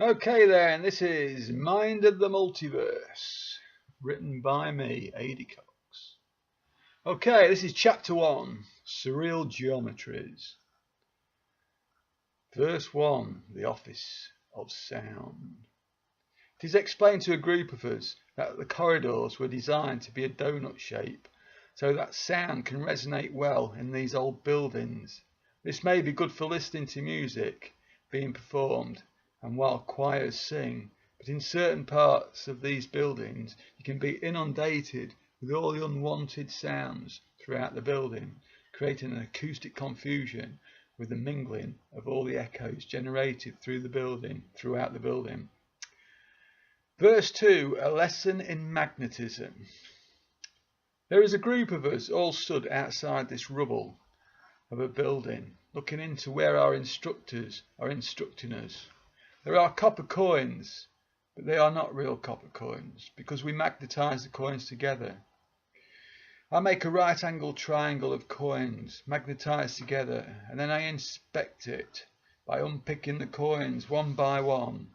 Okay then, this is Mind of the Multiverse, written by me, A.D. Cox. Okay, this is Chapter 1, Surreal Geometries. Verse 1, The Office of Sound. It is explained to a group of us that the corridors were designed to be a donut shape, so that sound can resonate well in these old buildings. This may be good for listening to music being performed and while choirs sing, but in certain parts of these buildings you can be inundated with all the unwanted sounds throughout the building, creating an acoustic confusion with the mingling of all the echoes generated throughout the building. Verse 2, a lesson in magnetism. There is a group of us all stood outside this rubble of a building, looking into where our instructors are instructing us. There are copper coins, but they are not real copper coins because we magnetize the coins together. I make a right-angled triangle of coins magnetized together, and then I inspect it by unpicking the coins one by one.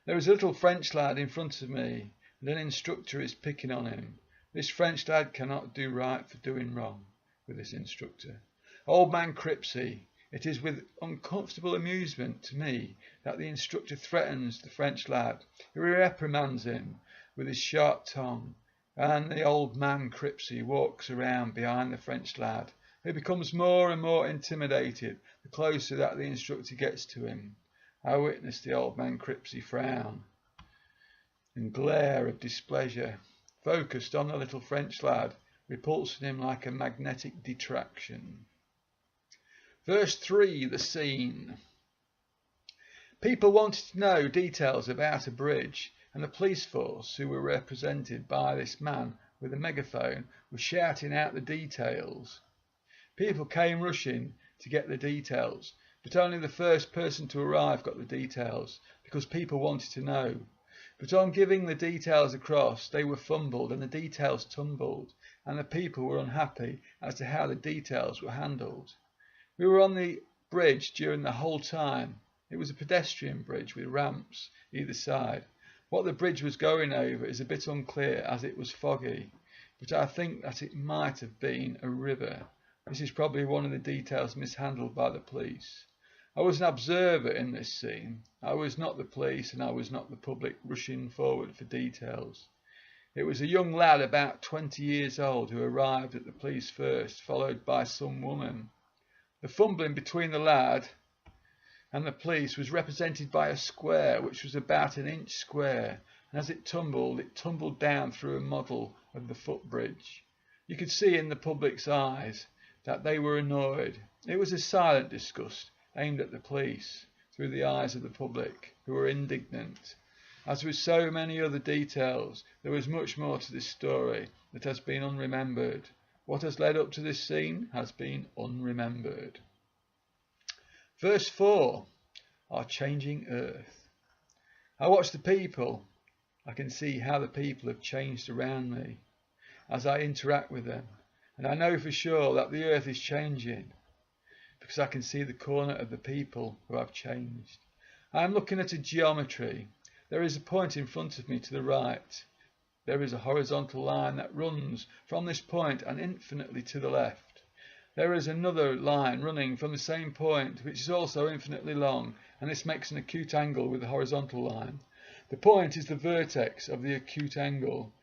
There is a little French lad in front of me, and an instructor is picking on him. This French lad cannot do right for doing wrong with this instructor. Old man Cripsey. It is with uncomfortable amusement to me that the instructor threatens the French lad. He reprimands him with his sharp tongue, and the old man Cripsey walks around behind the French lad, who becomes more and more intimidated the closer that the instructor gets to him. I witness the old man Cripsey frown and glare of displeasure, focused on the little French lad, repulsing him like a magnetic detraction. Verse 3, the scene. People wanted to know details about a bridge, and the police force, who were represented by this man with a megaphone, were shouting out the details. People came rushing to get the details, but only the first person to arrive got the details, because people wanted to know. But on giving the details across, they were fumbled and the details tumbled, and the people were unhappy as to how the details were handled. We were on the bridge during the whole time. It was a pedestrian bridge with ramps either side. What the bridge was going over is a bit unclear as it was foggy, but I think that it might have been a river. This is probably one of the details mishandled by the police. I was an observer in this scene. I was not the police and I was not the public rushing forward for details. It was a young lad about 20 years old who arrived at the police first, followed by some woman. The fumbling between the lad and the police was represented by a square which was about an inch square, and as it tumbled down through a model of the footbridge. You could see in the public's eyes that they were annoyed. It was a silent disgust aimed at the police through the eyes of the public, who were indignant. As with so many other details, there was much more to this story that has been unremembered. What has led up to this scene has been unremembered. Verse 4, our changing earth. I watch the people. I can see how the people have changed around me as I interact with them. And I know for sure that the earth is changing because I can see the corner of the people who have changed. I am looking at a geometry. There is a point in front of me to the right. There is a horizontal line that runs from this point and infinitely to the left. There is another line running from the same point which is also infinitely long, and this makes an acute angle with the horizontal line. The point is the vertex of the acute angle.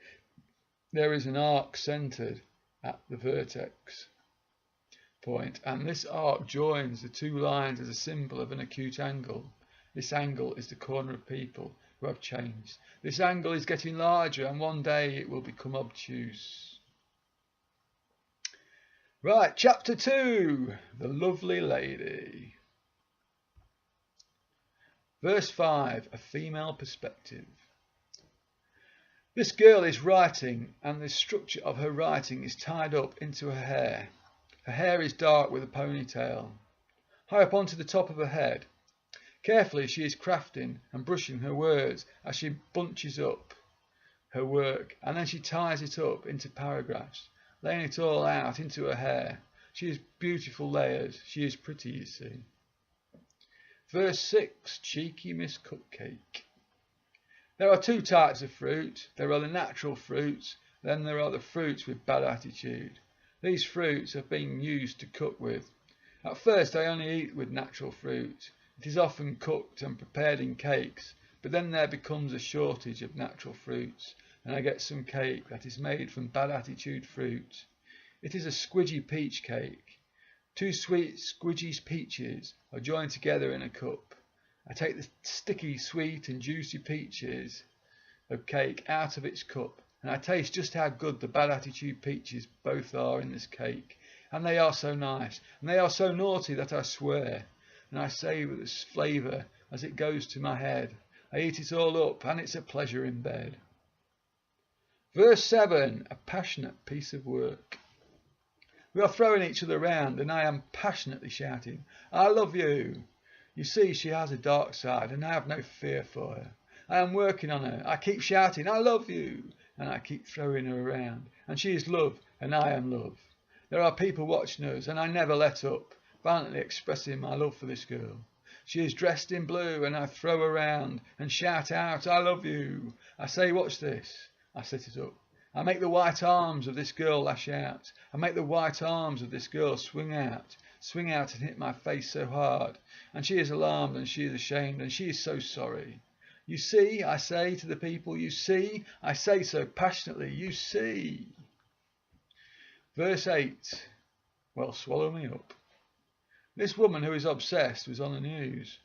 There is an arc centered at the vertex point, and this arc joins the two lines as a symbol of an acute angle. This angle is the corner of people who have changed. This angle is getting larger, and one day it will become obtuse. Right, chapter 2, the lovely lady. Verse 5, a female perspective. This girl is writing, and the structure of her writing is tied up into her hair. Her hair is dark with a ponytail. High up onto the top of her head. Carefully she is crafting and brushing her words as she bunches up her work, and then she ties it up into paragraphs, laying it all out into her hair. She has beautiful layers. She is pretty, you see. Verse 6, cheeky Miss Cupcake. There are two types of fruit. There are the natural fruits, then there are the fruits with bad attitude. These fruits have been used to cook with. At first I only eat with natural fruit. It is often cooked and prepared in cakes, but then there becomes a shortage of natural fruits, and I get some cake that is made from bad attitude fruit. It is a squidgy peach cake. Two sweet squidgy peaches are joined together in a cup. I take the sticky, sweet and juicy peaches of cake out of its cup, and I taste just how good the bad attitude peaches both are in this cake. And they are so nice, and they are so naughty that I swear, and I savour this flavour as it goes to my head. I eat it all up, and it's a pleasure in bed. Verse 7, a passionate piece of work. We are throwing each other round, and I am passionately shouting, I love you. You see, she has a dark side, and I have no fear for her. I am working on her. I keep shouting, I love you, and I keep throwing her around. And she is love, and I am love. There are people watching us, and I never let up, violently expressing my love for this girl. She is dressed in blue, and I throw her around and shout out, I love you. I say, watch this. I set it up. I make the white arms of this girl lash out. I make the white arms of this girl swing out and hit my face so hard. And she is alarmed, and she is ashamed, and she is so sorry. You see, I say to the people, you see, I say so passionately, you see. Verse 8, well, swallow me up. This woman who is obsessed was on the news.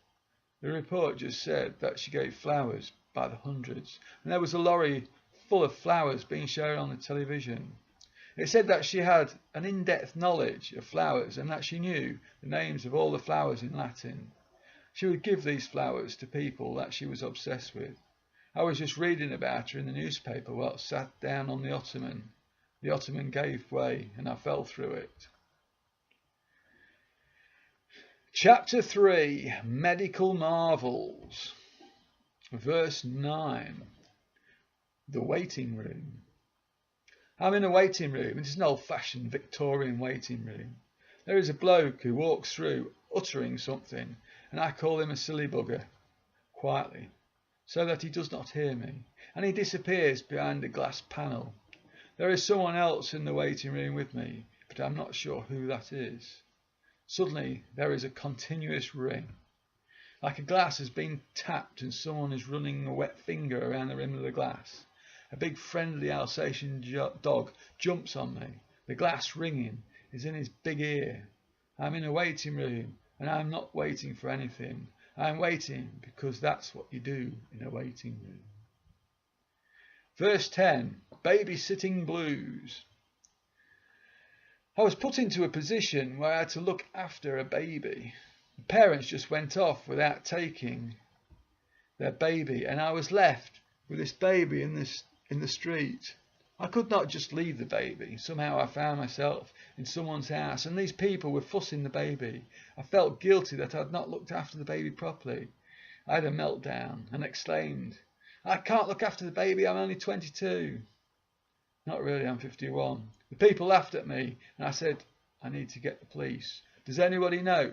The report just said that she gave flowers by the hundreds, and there was a lorry full of flowers being shown on the television. It said that she had an in-depth knowledge of flowers and that she knew the names of all the flowers in Latin. She would give these flowers to people that she was obsessed with. I was just reading about her in the newspaper while I sat down on the ottoman. The ottoman gave way and I fell through it. Chapter 3, Medical Marvels. Verse 9, the waiting room. I'm in a waiting room. It is an old-fashioned Victorian waiting room. There is a bloke who walks through uttering something, and I call him a silly bugger, quietly, so that he does not hear me, and he disappears behind a glass panel. There is someone else in the waiting room with me, but I'm not sure who that is. Suddenly there is a continuous ring, like a glass has been tapped and someone is running a wet finger around the rim of the glass. A big friendly Alsatian dog jumps on me. The glass ringing is in his big ear. I'm in a waiting room and I'm not waiting for anything. I'm waiting because that's what you do in a waiting room. Verse 10, babysitting blues. I was put into a position where I had to look after a baby. The parents just went off without taking their baby, and I was left with this baby in the street. I could not just leave the baby. Somehow I found myself in someone's house, and these people were fussing the baby. I felt guilty that I had not looked after the baby properly. I had a meltdown and exclaimed, I can't look after the baby, I'm only 22. Not really, I'm 51. The people laughed at me, and I said, I need to get the police. Does anybody know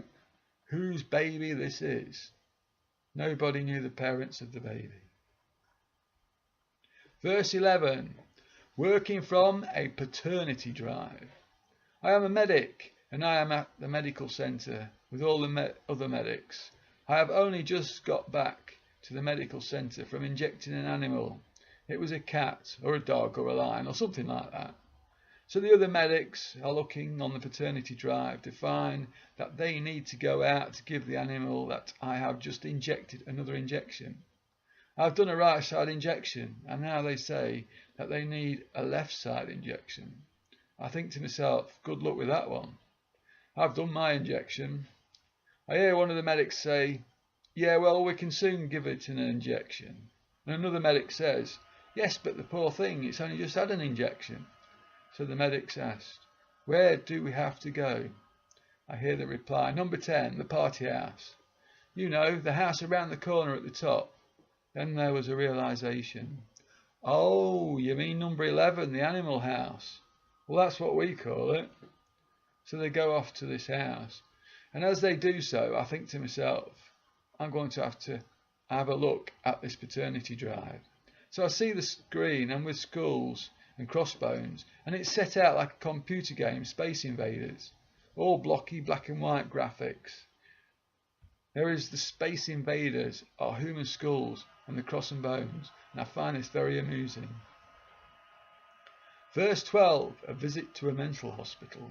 whose baby this is? Nobody knew the parents of the baby. Verse 11, working from a paternity drive. I am a medic, and I am at the medical centre with all the other medics. I have only just got back to the medical centre from injecting an animal. It was a cat or a dog or a lion or something like that. So the other medics are looking on the paternity drive to find that they need to go out to give the animal that I have just injected another injection. I've done a right side injection, and now they say that they need a left side injection. I think to myself, good luck with that one. I've done my injection. I hear one of the medics say, yeah, well, we can soon give it an injection. And another medic says, yes, but the poor thing, it's only just had an injection. So the medics asked, where do we have to go? I hear the reply, number 10, the party house. You know, the house around the corner at the top. Then there was a realisation. Oh, you mean number 11, the animal house. Well, that's what we call it. So they go off to this house. And as they do so, I think to myself, I'm going to have a look at this paternity drive. So I see the screen, and with skulls and crossbones, and it's set out like a computer game, Space Invaders, all blocky black and white graphics. There is the Space Invaders are human skulls and the cross and bones, and I find this very amusing. Verse 12, a visit to a mental hospital.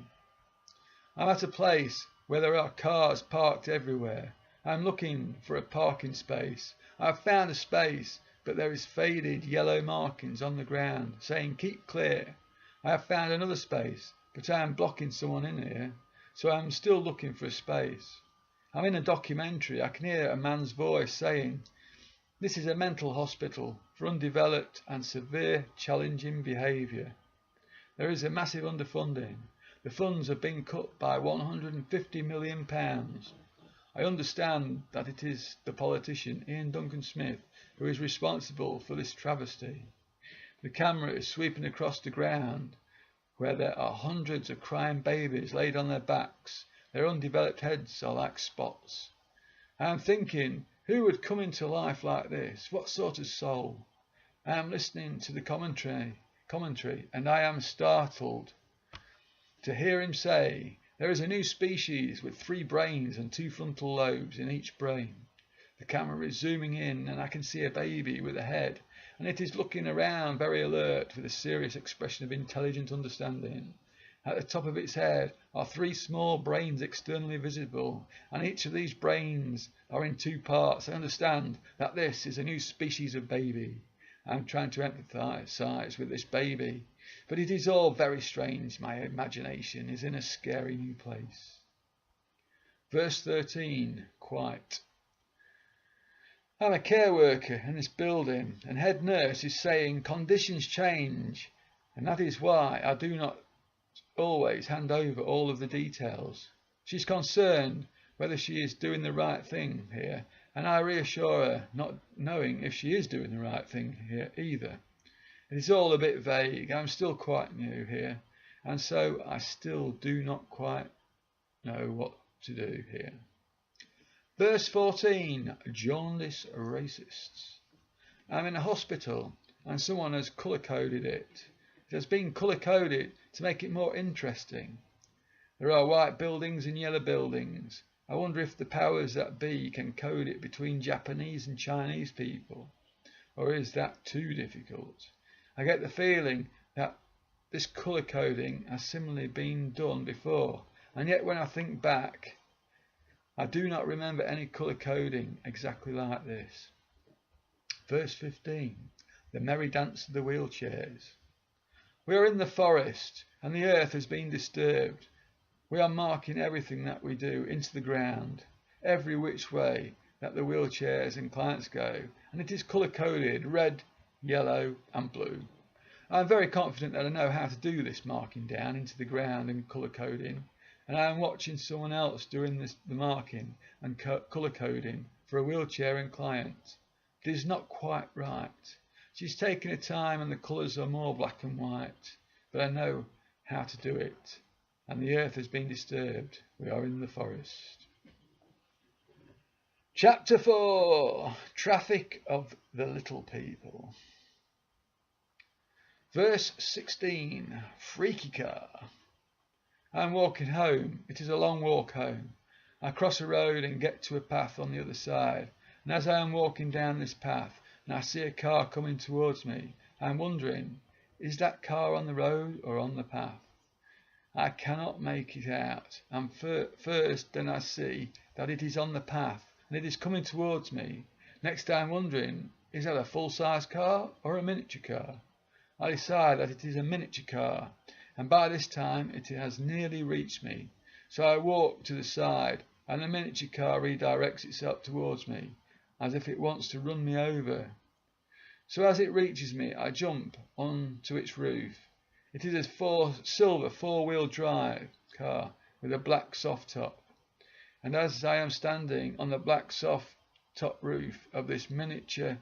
I'm at a place where there are cars parked everywhere. I'm looking for a parking space. I've found a space, but there is faded yellow markings on the ground saying keep clear. I have found another space, but I am blocking someone in here, so I'm still looking for a space. I'm in a documentary. I can hear a man's voice saying, this is a mental hospital for undeveloped and severe challenging behaviour. There is a massive underfunding. The funds have been cut by £150 million. I understand that it is the politician Ian Duncan Smith who is responsible for this travesty. The camera is sweeping across the ground where there are hundreds of crying babies laid on their backs. Their undeveloped heads are like spots. I am thinking, who would come into life like this? What sort of soul? I am listening to the commentary, and I am startled to hear him say, there is a new species with 3 brains and 2 frontal lobes in each brain. The camera is zooming in, and I can see a baby with a head, and it is looking around very alert with a serious expression of intelligent understanding. At the top of its head are 3 small brains externally visible, and each of these brains are in 2 parts. I understand that this is a new species of baby. I am trying to empathise with this baby, but it is all very strange. My imagination is in a scary new place. Verse 13, quite. I'm a care worker in this building, and head nurse is saying conditions change, and that is why I do not always hand over all of the details. She's concerned whether she is doing the right thing here, and I reassure her, not knowing if she is doing the right thing here either. It is all a bit vague. I'm still quite new here, and so I still do not quite know what to do here. Verse 14, jaundice racists. I'm in a hospital, and someone has colour-coded it. It has been colour-coded to make it more interesting. There are white buildings and yellow buildings. I wonder if the powers that be can code it between Japanese and Chinese people, or is that too difficult? I get the feeling that this colour coding has similarly been done before, and yet when I think back, I do not remember any colour coding exactly like this. Verse 15, the merry dance of the wheelchairs. We are in the forest, and the earth has been disturbed. We are marking everything that we do into the ground, every which way that the wheelchairs and clients go, and it is colour-coded, red, yellow and blue. I am very confident that I know how to do this marking down into the ground and colour-coding, and I am watching someone else doing the marking and colour-coding for a wheelchair and client. It is not quite right. She's taken her time and the colours are more black and white, but I know how to do it. And the earth has been disturbed. We are in the forest. Chapter 4, Traffic of the Little People. Verse 16, Freaky Car. I'm walking home. It is a long walk home. I cross a road and get to a path on the other side, and as I am walking down this path and I see a car coming towards me, I am wondering, is that car on the road or on the path? I cannot make it out, and first then I see that it is on the path and it is coming towards me. Next I am wondering, is that a full-size car or a miniature car? I decide that it is a miniature car, and by this time it has nearly reached me. So I walk to the side, and the miniature car redirects itself towards me, as if it wants to run me over. So as it reaches me, I jump onto its roof. It is a silver four-wheel drive car with a black soft top. And as I am standing on the black soft top roof of this miniature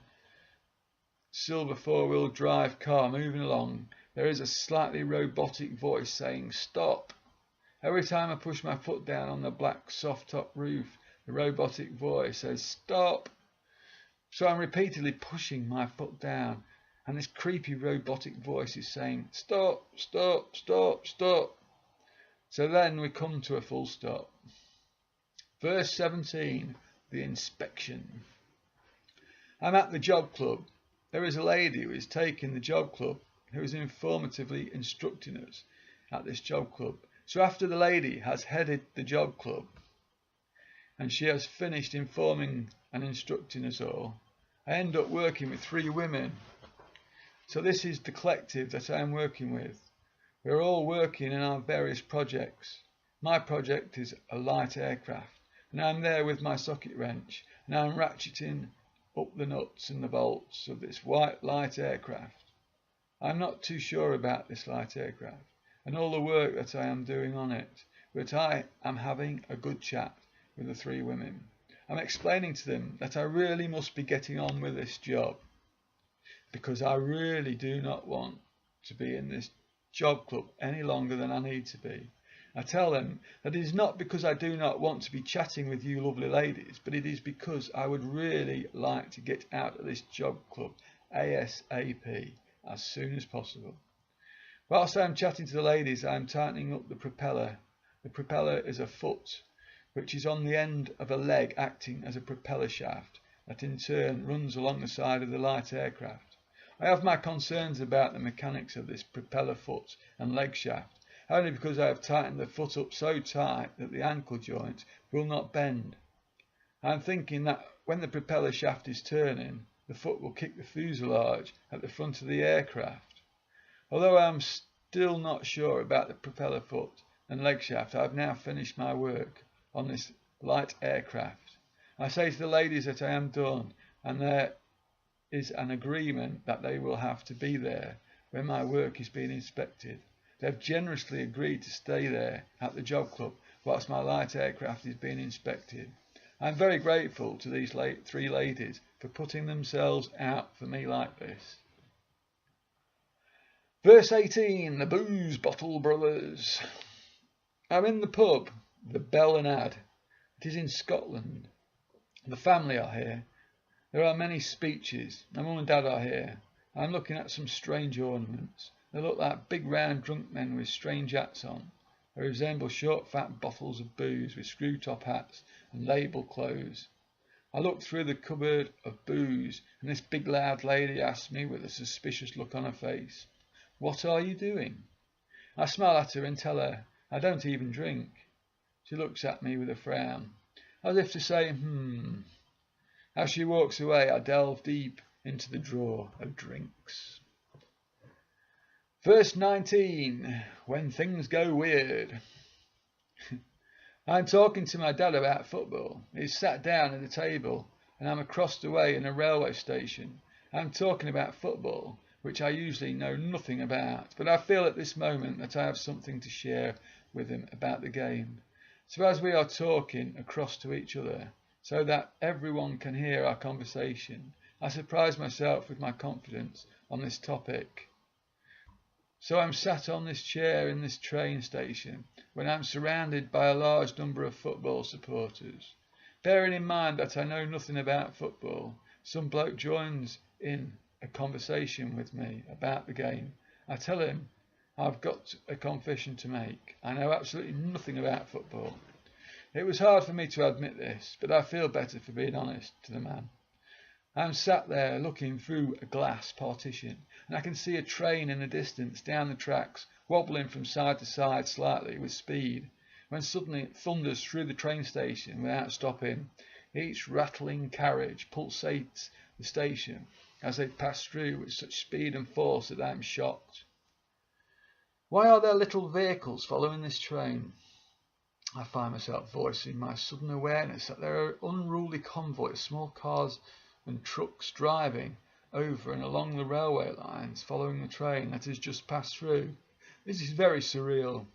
silver four-wheel drive car moving along, there is a slightly robotic voice saying, "Stop." Every time I push my foot down on the black soft top roof, The robotic voice says, "Stop!" So I'm repeatedly pushing my foot down, and this creepy robotic voice is saying, "Stop, stop, stop, stop." So then we come to a full stop. Verse 17, the inspection. I'm at the job club. There is a lady who is taking the job club, who is informatively instructing us at this job club. So after the lady has headed the job club, and she has finished informing and instructing us all, I end up working with 3 women. So this is the collective that I am working with. We're all working in our various projects. My project is a light aircraft, and I'm there with my socket wrench, and I'm ratcheting up the nuts and the bolts of this white light aircraft. I'm not too sure about this light aircraft and all the work that I am doing on it, but I am having a good chat with the 3 women. I'm explaining to them that I really must be getting on with this job, because I really do not want to be in this job club any longer than I need to be. I tell them that it is not because I do not want to be chatting with you lovely ladies, but it is because I would really like to get out of this job club ASAP, as soon as possible. Whilst I am chatting to the ladies, I am tightening up the propeller. The propeller is a foot, which is on the end of a leg acting as a propeller shaft that in turn runs along the side of the light aircraft. I have my concerns about the mechanics of this propeller foot and leg shaft, only because I have tightened the foot up so tight that the ankle joint will not bend. I am thinking that when the propeller shaft is turning, the foot will kick the fuselage at the front of the aircraft. Although I am still not sure about the propeller foot and leg shaft, I have now finished my work on this light aircraft. I say to the ladies that I am done, and there is an agreement that they will have to be there when my work is being inspected. They have generously agreed to stay there at the job club whilst my light aircraft is being inspected. I am very grateful to these 3 ladies for putting themselves out for me like this. Verse 18, the Booze Bottle Brothers. I'm in the pub, the Bell and Ad. It is in Scotland. The family are here. There are many speeches. My mum and dad are here. I'm looking at some strange ornaments. They look like big round drunk men with strange hats on. They resemble short fat bottles of booze with screw top hats and label clothes. I look through the cupboard of booze, and this big loud lady asks me with a suspicious look on her face, "What are you doing?" I smile at her and tell her I don't even drink. She looks at me with a frown, as if to say, As she walks away, I delve deep into the drawer of drinks. Verse 19, when things go weird. I'm talking to my dad about football. He's sat down at the table and I'm across the way in a railway station. I'm talking about football, which I usually know nothing about, but I feel at this moment that I have something to share with him about the game. So as we are talking across to each other, so that everyone can hear our conversation, I surprise myself with my confidence on this topic. So I'm sat on this chair in this train station when I'm surrounded by a large number of football supporters. Bearing in mind that I know nothing about football, some bloke joins in a conversation with me about the game. I tell him I've got a confession to make. I know absolutely nothing about football. It was hard for me to admit this, but I feel better for being honest to the man. I'm sat there looking through a glass partition, and I can see a train in the distance down the tracks, wobbling from side to side slightly with speed, when suddenly it thunders through the train station without stopping. Each rattling carriage pulsates the station as they pass through with such speed and force that I am shocked. Why are there little vehicles following this train? I find myself voicing my sudden awareness that there are unruly convoys of small cars and trucks driving over and along the railway lines following the train that has just passed through. This is very surreal.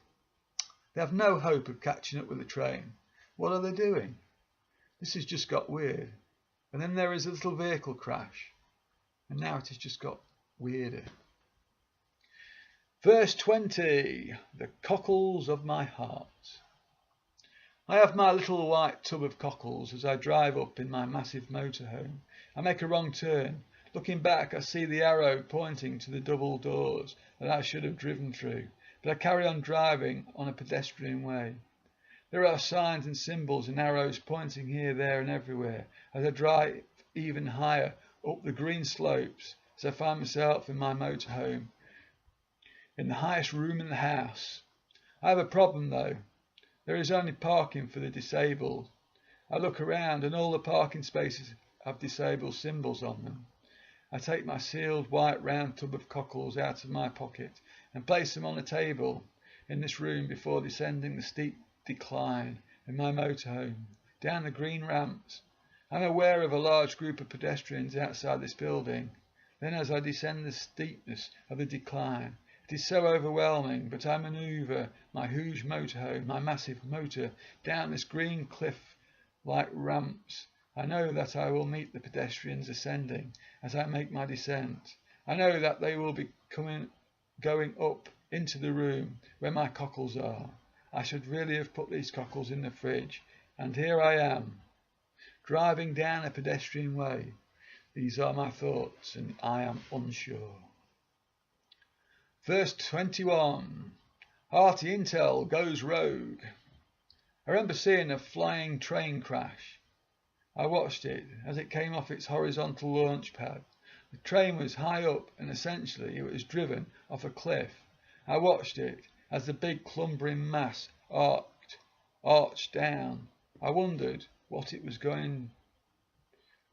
They have no hope of catching up with the train. What are they doing? This has just got weird. And then there is a little vehicle crash. And now it has just got weirder. Verse 20, the cockles of my heart. I have my little white tub of cockles as I drive up in my massive motorhome. I make a wrong turn. Looking back, I see the arrow pointing to the double doors that I should have driven through, but I carry on driving on a pedestrian way. There are signs and symbols and arrows pointing here, there and everywhere as I drive even higher up the green slopes as I find myself in my motorhome, in the highest room in the house. I have a problem though. There is only parking for the disabled. I look around and all the parking spaces have disabled symbols on them. I take my sealed white round tub of cockles out of my pocket and place them on a table in this room before descending the steep decline in my motorhome down the green ramps. I'm aware of a large group of pedestrians outside this building. Then as I descend the steepness of the decline, it is so overwhelming, but I manoeuvre my huge motorhome, my massive motor, down this green cliff-like ramps. I know that I will meet the pedestrians ascending as I make my descent. I know that they will be going up into the room where my cockles are. I should really have put these cockles in the fridge. And here I am, driving down a pedestrian way. These are my thoughts, and I am unsure. Verse 21. Hearty Intel goes rogue. I remember seeing a flying train crash. I watched it as it came off its horizontal launch pad. The train was high up and essentially it was driven off a cliff. I watched it as the big clumbering mass arched down. I wondered what it was going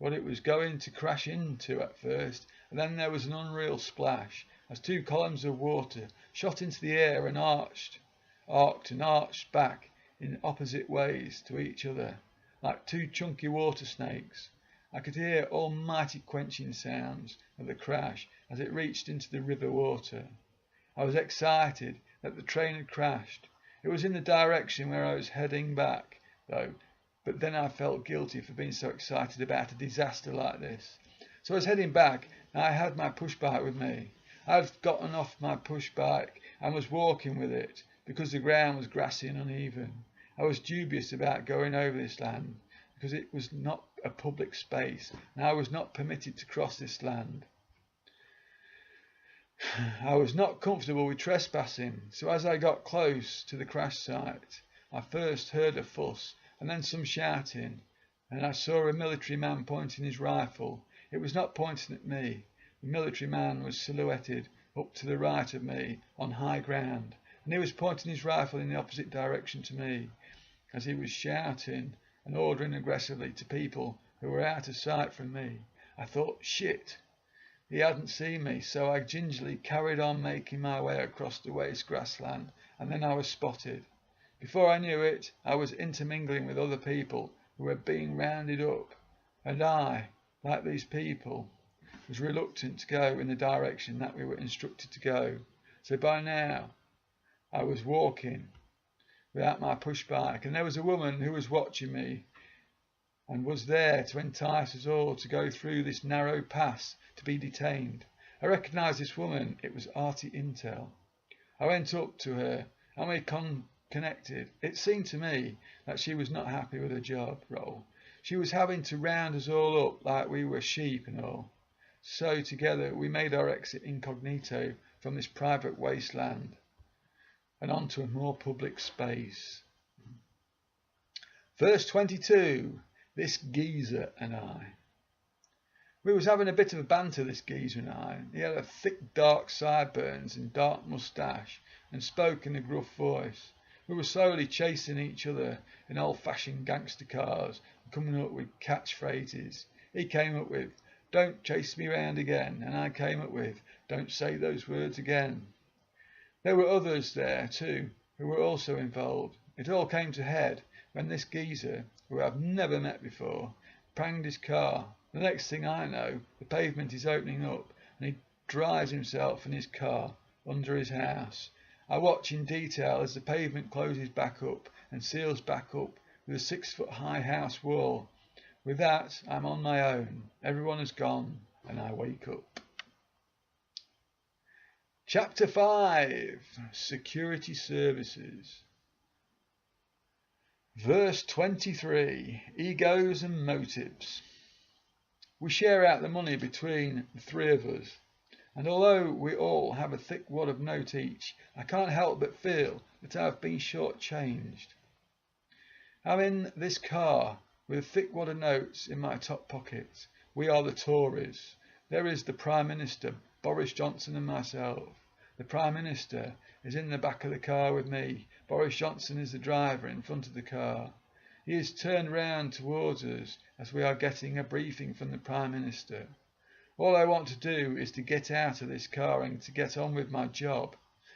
to crash into at first, and then there was an unreal splash as two columns of water shot into the air and arced back in opposite ways to each other, like two chunky water snakes. I could hear almighty quenching sounds of the crash as it reached into the river water. I was excited that the train had crashed. It was in the direction where I was heading back, though, but then I felt guilty for being so excited about a disaster like this. So I was heading back, and I had my push bike with me. I had gotten off my push bike and was walking with it because the ground was grassy and uneven. I was dubious about going over this land because it was not a public space and I was not permitted to cross this land. I was not comfortable with trespassing, so as I got close to the crash site, I first heard a fuss and then some shouting, and I saw a military man pointing his rifle. It was not pointing at me. The military man was silhouetted up to the right of me on high ground, and he was pointing his rifle in the opposite direction to me as he was shouting and ordering aggressively to people who were out of sight from me. I thought, shit. He hadn't seen me, so I gingerly carried on making my way across the waste grassland, and then I was spotted. Before I knew it, I was intermingling with other people who were being rounded up, and I, like these people, was reluctant to go in the direction that we were instructed to go. So by now, I was walking without my push bike, and there was a woman who was watching me and was there to entice us all to go through this narrow pass to be detained. I recognised this woman. It was Hearty Intel. I went up to her and we connected. It seemed to me that she was not happy with her job role. She was having to round us all up like we were sheep and all. So together we made our exit incognito from this private wasteland and onto a more public space. Verse 22. This geezer and I. We was having a bit of a banter, this geezer and I. He had a thick dark sideburns and dark moustache and spoke in a gruff voice. We were slowly chasing each other in old-fashioned gangster cars and coming up with catchphrases. He came up with, "Don't chase me round again," and I came up with, "Don't say those words again." There were others there too who were also involved. It all came to head when this geezer, who I've never met before, pranged his car. The next thing I know, the pavement is opening up and he drives himself and his car under his house. I watch in detail as the pavement closes back up and seals back up with a 6-foot-high house wall. With that, I'm on my own. Everyone has gone and I wake up. Chapter 5. Security Services. Verse 23, egos and motives. We share out the money between the three of us, and although we all have a thick wad of note each, I can't help but feel that I have been shortchanged. I'm in this car with a thick wad of notes in my top pocket. We are the Tories. There is the Prime Minister, Boris Johnson, and myself. The Prime Minister is in the back of the car with me. Boris Johnson is the driver in front of the car. He is turned round towards us as we are getting a briefing from the Prime Minister. All I want to do is to get out of this car and to get on with my job.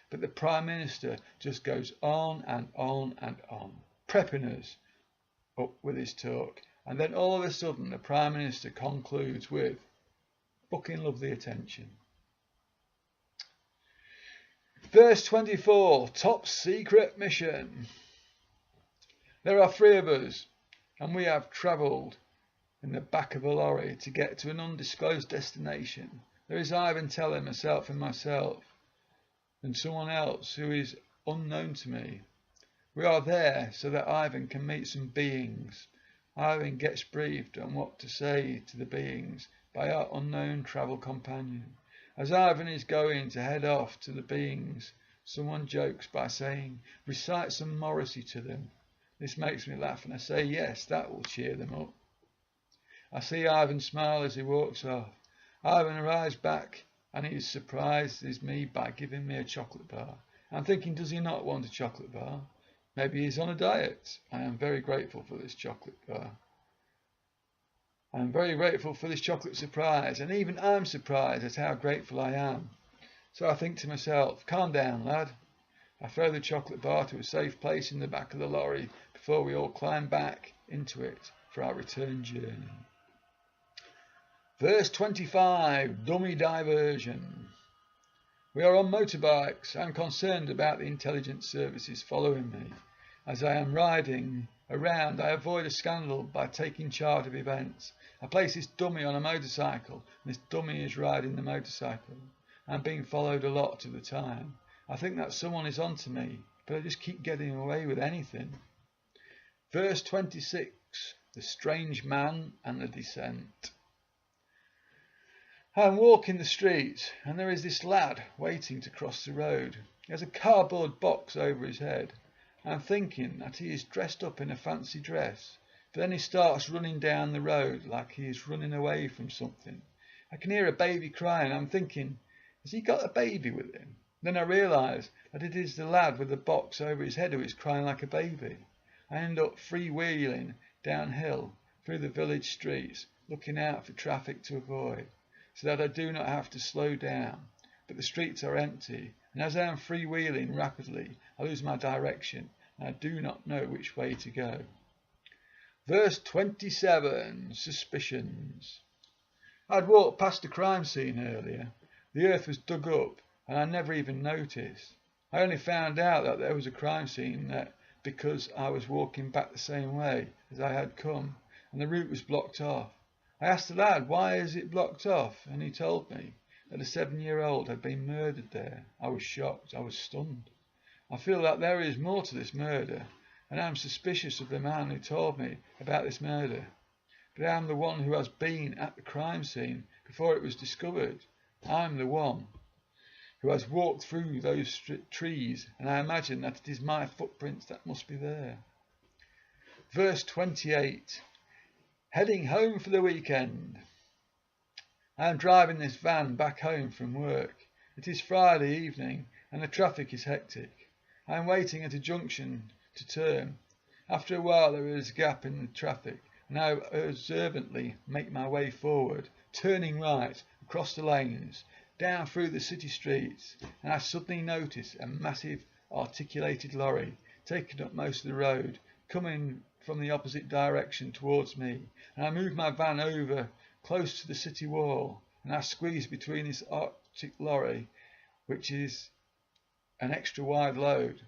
But the Prime Minister just goes on and on and on, prepping us up with his talk. And then all of a sudden the Prime Minister concludes with, "Fucking love the attention." Verse 24, top secret mission. There are three of us, and we have travelled in the back of a lorry to get to an undisclosed destination. There is Ivan Teller, myself, and someone else who is unknown to me. We are there so that Ivan can meet some beings. Ivan gets briefed on what to say to the beings by our unknown travel companion. As Ivan is going to head off to the beings, someone jokes by saying, "Recite some Morrissey to them." This makes me laugh, and I say, yes, that will cheer them up. I see Ivan smile as he walks off. Ivan arrives back, and he surprises me by giving me a chocolate bar. I'm thinking, does he not want a chocolate bar? Maybe he's on a diet. I am very grateful for this chocolate bar. I'm very grateful for this chocolate surprise, and even I'm surprised at how grateful I am. So I think to myself, calm down, lad. I throw the chocolate bar to a safe place in the back of the lorry before we all climb back into it for our return journey. Verse 25, dummy diversion. We are on motorbikes. I'm concerned about the intelligence services following me. As I am riding around, I avoid a scandal by taking charge of events. I place this dummy on a motorcycle, and this dummy is riding the motorcycle. I'm being followed a lot of the time. I think that someone is onto me, but I just keep getting away with anything. Verse 26, the strange man and the descent. I'm walking the street, and there is this lad waiting to cross the road. He has a cardboard box over his head. I'm thinking that he is dressed up in a fancy dress, but then he starts running down the road like he is running away from something. I can hear a baby crying. I'm thinking, has he got a baby with him? Then I realise that it is the lad with the box over his head who is crying like a baby. I end up freewheeling downhill through the village streets, looking out for traffic to avoid, so that I do not have to slow down. But the streets are empty, and as I am freewheeling rapidly, I lose my direction, and I do not know which way to go. Verse 27, suspicions. I'd walked past a crime scene earlier. The earth was dug up, and I never even noticed. I only found out that there was a crime scene there because I was walking back the same way as I had come, and the route was blocked off. I asked the lad, why is it blocked off? And he told me that a 7-year-old had been murdered there. I was shocked. I was stunned. I feel that there is more to this murder, and I am suspicious of the man who told me about this murder. But I am the one who has been at the crime scene before it was discovered. I am the one who has walked through those trees, and I imagine that it is my footprints that must be there. Verse 28, heading home for the weekend. I am driving this van back home from work. It is Friday evening, and the traffic is hectic. I am waiting at a junction to turn. After a while there is a gap in the traffic, and I observantly make my way forward, turning right across the lanes, down through the city streets, and I suddenly notice a massive articulated lorry taking up most of the road, coming from the opposite direction towards me, and I move my van over close to the city wall, and I squeeze between this Arctic lorry, which is an extra wide load.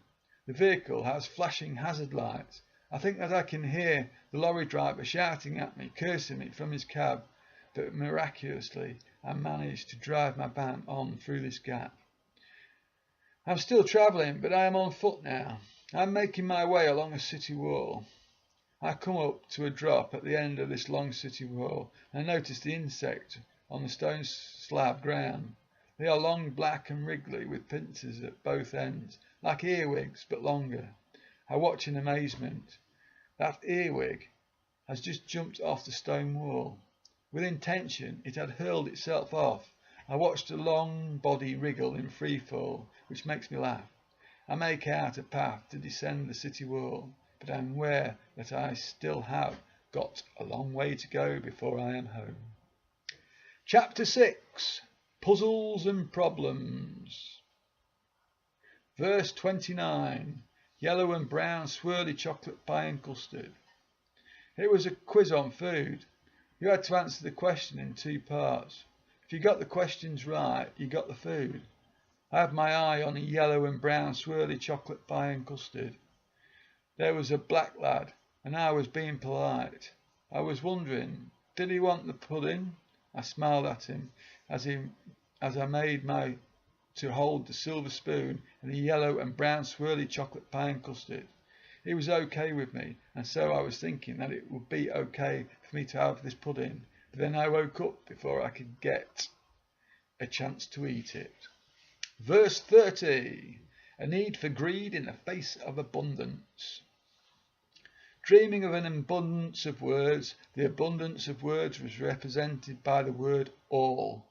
The vehicle has flashing hazard lights. I think that I can hear the lorry driver shouting at me, cursing me from his cab, but miraculously I managed to drive my van on through this gap. I'm still travelling, but I am on foot now. I'm making my way along a city wall. I come up to a drop at the end of this long city wall, and I notice the insect on the stone slab ground. They are long, black and wriggly, with pincers at both ends, like earwigs, but longer. I watch in amazement. That earwig has just jumped off the stone wall. With intention, it had hurled itself off. I watched the long body wriggle in free fall, which makes me laugh. I make out a path to descend the city wall, but I am aware that I still have got a long way to go before I am home. Chapter 6. Puzzles and Problems. Verse 29. Yellow and brown swirly chocolate pie and custard. It was a quiz on food. You had to answer the question in 2 parts. If you got the questions right, you got the food. I had my eye on a yellow and brown swirly chocolate pie and custard. There was a black lad, and I was being polite. I was wondering, did he want the pudding? I smiled at him as I made to hold the silver spoon and the yellow and brown swirly chocolate pie and custard. He was okay with me, and so I was thinking that it would be okay for me to have this pudding, but then I woke up before I could get a chance to eat it. Verse 30. A need for greed in the face of abundance. Dreaming of an abundance of words, the abundance of words was represented by the word all,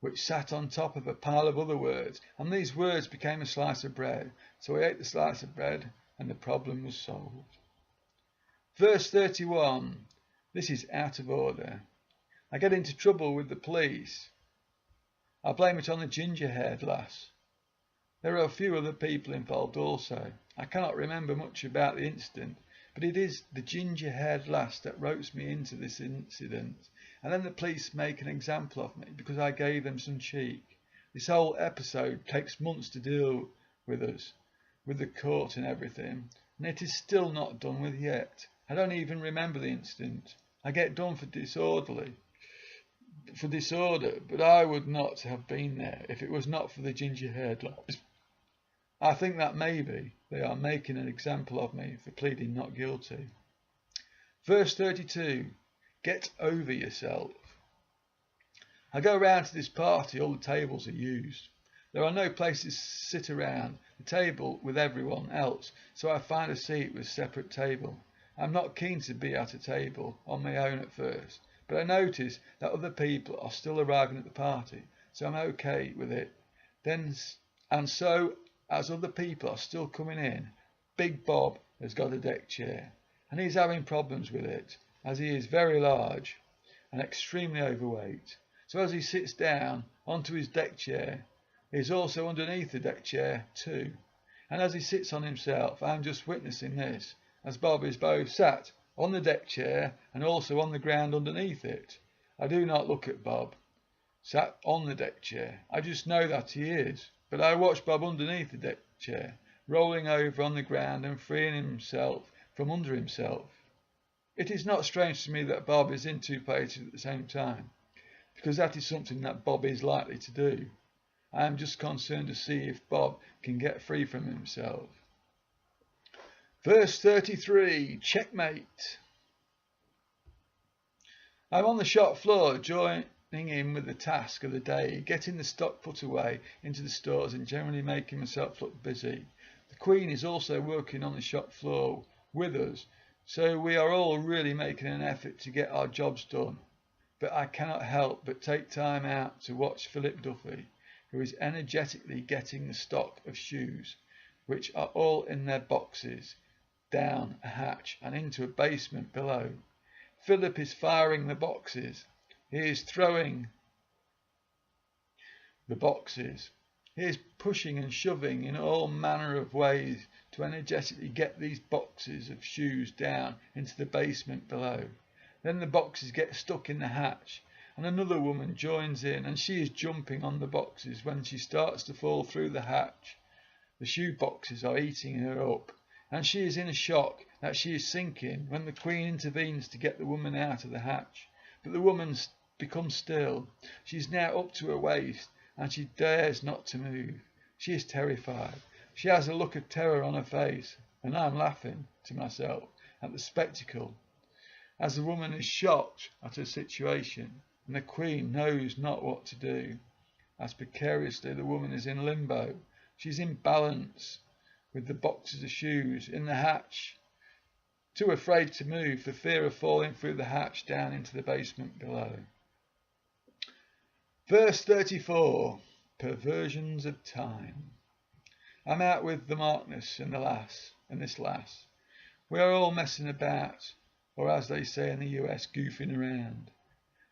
which sat on top of a pile of other words, and these words became a slice of bread. So I ate the slice of bread, and the problem was solved. Verse 31. This is out of order. I get into trouble with the police. I blame it on the ginger-haired lass. There are a few other people involved also. I cannot remember much about the incident, but it is the ginger-haired lass that ropes me into this incident, and then the police make an example of me because I gave them some cheek. This whole episode takes months to deal with us, with the court and everything, and it is still not done with yet. I don't even remember the incident. I get done for disorder, but I would not have been there if it was not for the ginger-haired lass. I think that maybe they are making an example of me for pleading not guilty. Verse 32. Get over yourself. I go round to this party, all the tables are used. There are no places to sit around the table with everyone else, so I find a seat with a separate table. I'm not keen to be at a table on my own at first, but I notice that other people are still arriving at the party, so I'm okay with it. So as other people are still coming in, Big Bob has got a deck chair, and he's having problems with it, as he is very large and extremely overweight. So as he sits down onto his deck chair, he is also underneath the deck chair too. And as he sits on himself, I am just witnessing this, as Bob is both sat on the deck chair and also on the ground underneath it. I do not look at Bob sat on the deck chair. I just know that he is. But I watch Bob underneath the deck chair, rolling over on the ground and freeing himself from under himself. It is not strange to me that Bob is in 2 places at the same time, because that is something that Bob is likely to do. I am just concerned to see if Bob can get free from himself. Verse 33. Checkmate. I'm on the shop floor, joining in with the task of the day, getting the stock put away into the stores and generally making myself look busy. The Queen is also working on the shop floor with us, so we are all really making an effort to get our jobs done. But I cannot help but take time out to watch Philip Duffy, who is energetically getting the stock of shoes, which are all in their boxes, down a hatch and into a basement below. Philip is firing the boxes. He is throwing the boxes. He is pushing and shoving in all manner of ways to energetically get these boxes of shoes down into the basement below. Then the boxes get stuck in the hatch, and another woman joins in, and she is jumping on the boxes when she starts to fall through the hatch. The shoe boxes are eating her up, and she is in a shock that she is sinking when the Queen intervenes to get the woman out of the hatch. But the woman becomes still. She is now up to her waist, and she dares not to move. She is terrified. She has a look of terror on her face, and I am laughing to myself at the spectacle, as the woman is shocked at her situation, and the queen knows not what to do, as precariously the woman is in limbo. She's in balance with the boxes of shoes in the hatch, too afraid to move for fear of falling through the hatch down into the basement below. Verse 34, perversions of time. I'm out with the Markness and this lass. We are all messing about, or as they say in the US, goofing around.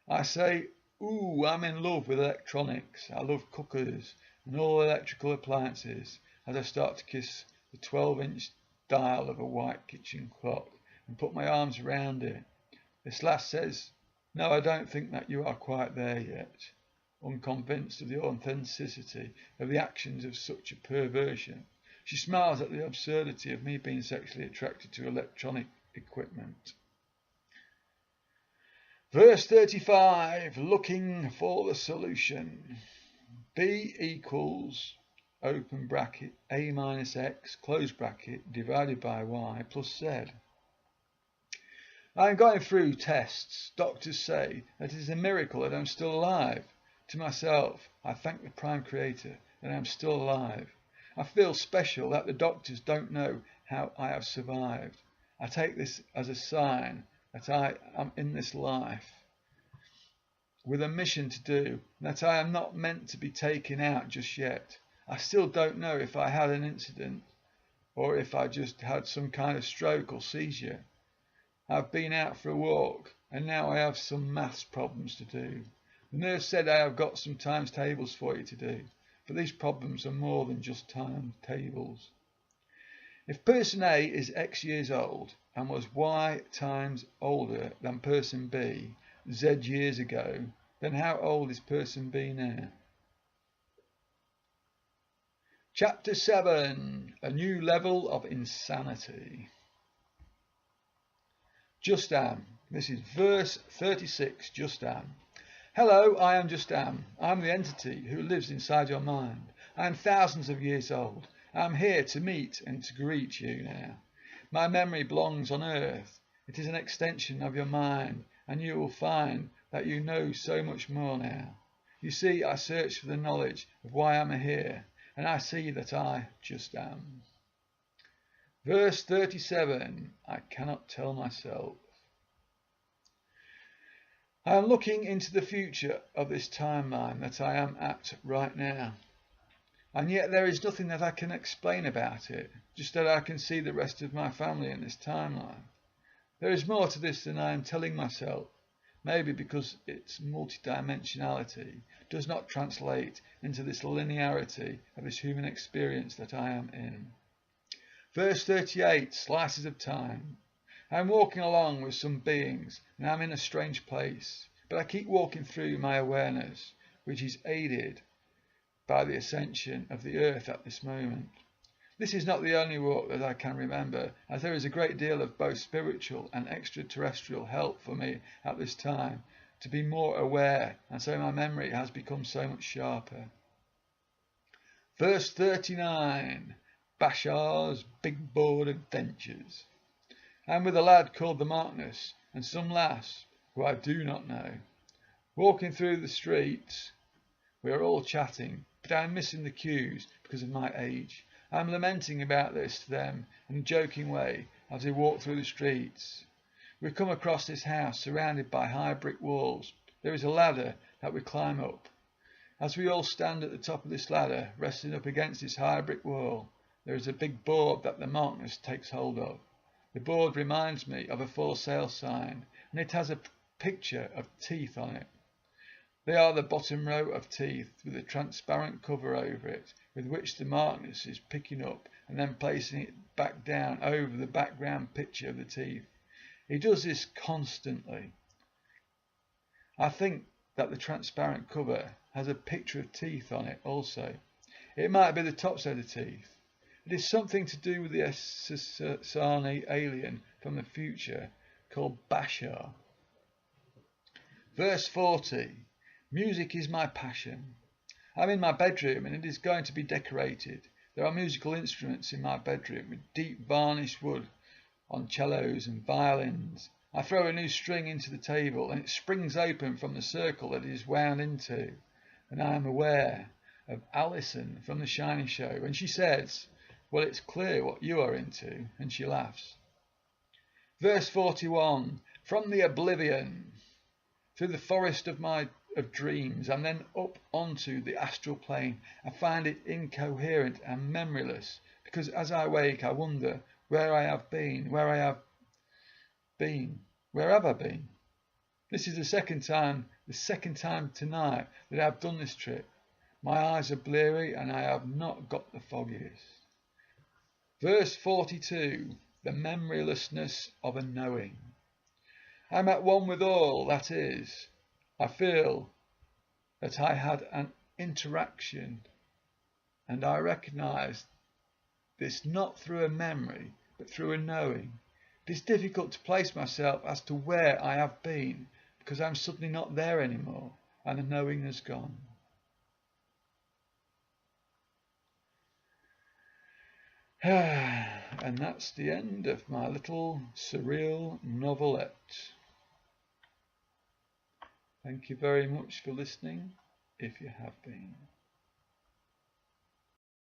I say, ooh, I'm in love with electronics. I love cookers and all electrical appliances as I start to kiss the 12-inch dial of a white kitchen clock and put my arms around it. This lass says, no, I don't think that you are quite there yet. Unconvinced of the authenticity of the actions of such a perversion, she smiles at the absurdity of me being sexually attracted to electronic equipment. Verse 35, looking for the solution. B equals, open bracket, a minus x, close bracket, divided by y plus z. I am going through tests. Doctors say that it is a miracle that I am still alive. To myself, I thank the Prime Creator that I am still alive. I feel special that the doctors don't know how I have survived. I take this as a sign that I am in this life with a mission to do, and that I am not meant to be taken out just yet. I still don't know if I had an incident or if I just had some kind of stroke or seizure. I've been out for a walk and now I have some maths problems to do. The nurse said I have got some times tables for you to do, but these problems are more than just times tables. If person A is X years old and was Y times older than person B Z years ago, then how old is person B now? Chapter 7, a new level of insanity. Just am. This is verse 36, just am. Hello, I am just am. I am the entity who lives inside your mind. I am thousands of years old. I am here to meet and to greet you now. My memory belongs on earth. It is an extension of your mind, and you will find that you know so much more now. You see, I search for the knowledge of why I am here, and I see that I just am. Verse 37, I cannot tell myself. I am looking into the future of this timeline that I am at right now. And yet there is nothing that I can explain about it, just that I can see the rest of my family in this timeline. There is more to this than I am telling myself, maybe because its multidimensionality does not translate into this linearity of this human experience that I am in. Verse 38, slices of time. I am walking along with some beings and I am in a strange place, but I keep walking through my awareness, which is aided by the ascension of the earth at this moment. This is not the only walk that I can remember, as there is a great deal of both spiritual and extraterrestrial help for me at this time to be more aware, and so my memory has become so much sharper. Verse 39, Bashar's Big Board Adventures. I am with a lad called the Markness and some lass who I do not know. Walking through the streets, we are all chatting, but I am missing the cues because of my age. I am lamenting about this to them in a joking way as we walk through the streets. We come across this house surrounded by high brick walls. There is a ladder that we climb up. As we all stand at the top of this ladder, resting up against this high brick wall, there is a big board that the Markness takes hold of. The board reminds me of a for sale sign, and it has a picture of teeth on it. They are the bottom row of teeth with a transparent cover over it, with which the Markness is picking up and then placing it back down over the background picture of the teeth. He does this constantly. I think that the transparent cover has a picture of teeth on it also. It might be the top set of teeth. It is something to do with the Sasani alien from the future called Bashar. Verse 40. Music is my passion. I'm in my bedroom and it is going to be decorated. There are musical instruments in my bedroom with deep varnished wood on cellos and violins. I throw a new string into the table and it springs open from the circle that it is wound into, and I am aware of Alison from The Shining Show when she says, "Well, it's clear what you are into," and she laughs. Verse 41, from the oblivion, through the forest of dreams, and then up onto the astral plane. I find it incoherent and memoryless, because as I wake, I wonder where I have been, where have I been? This is the second time tonight that I've done this trip. My eyes are bleary and I have not got the foggiest. Verse 42, the memorylessness of a knowing. I'm at one with all, that is. I feel that I had an interaction, and I recognise this not through a memory, but through a knowing. It is difficult to place myself as to where I have been, because I'm suddenly not there anymore, and the knowing has gone. And that's the end of my little surreal novelette. Thank you very much for listening, if you have been.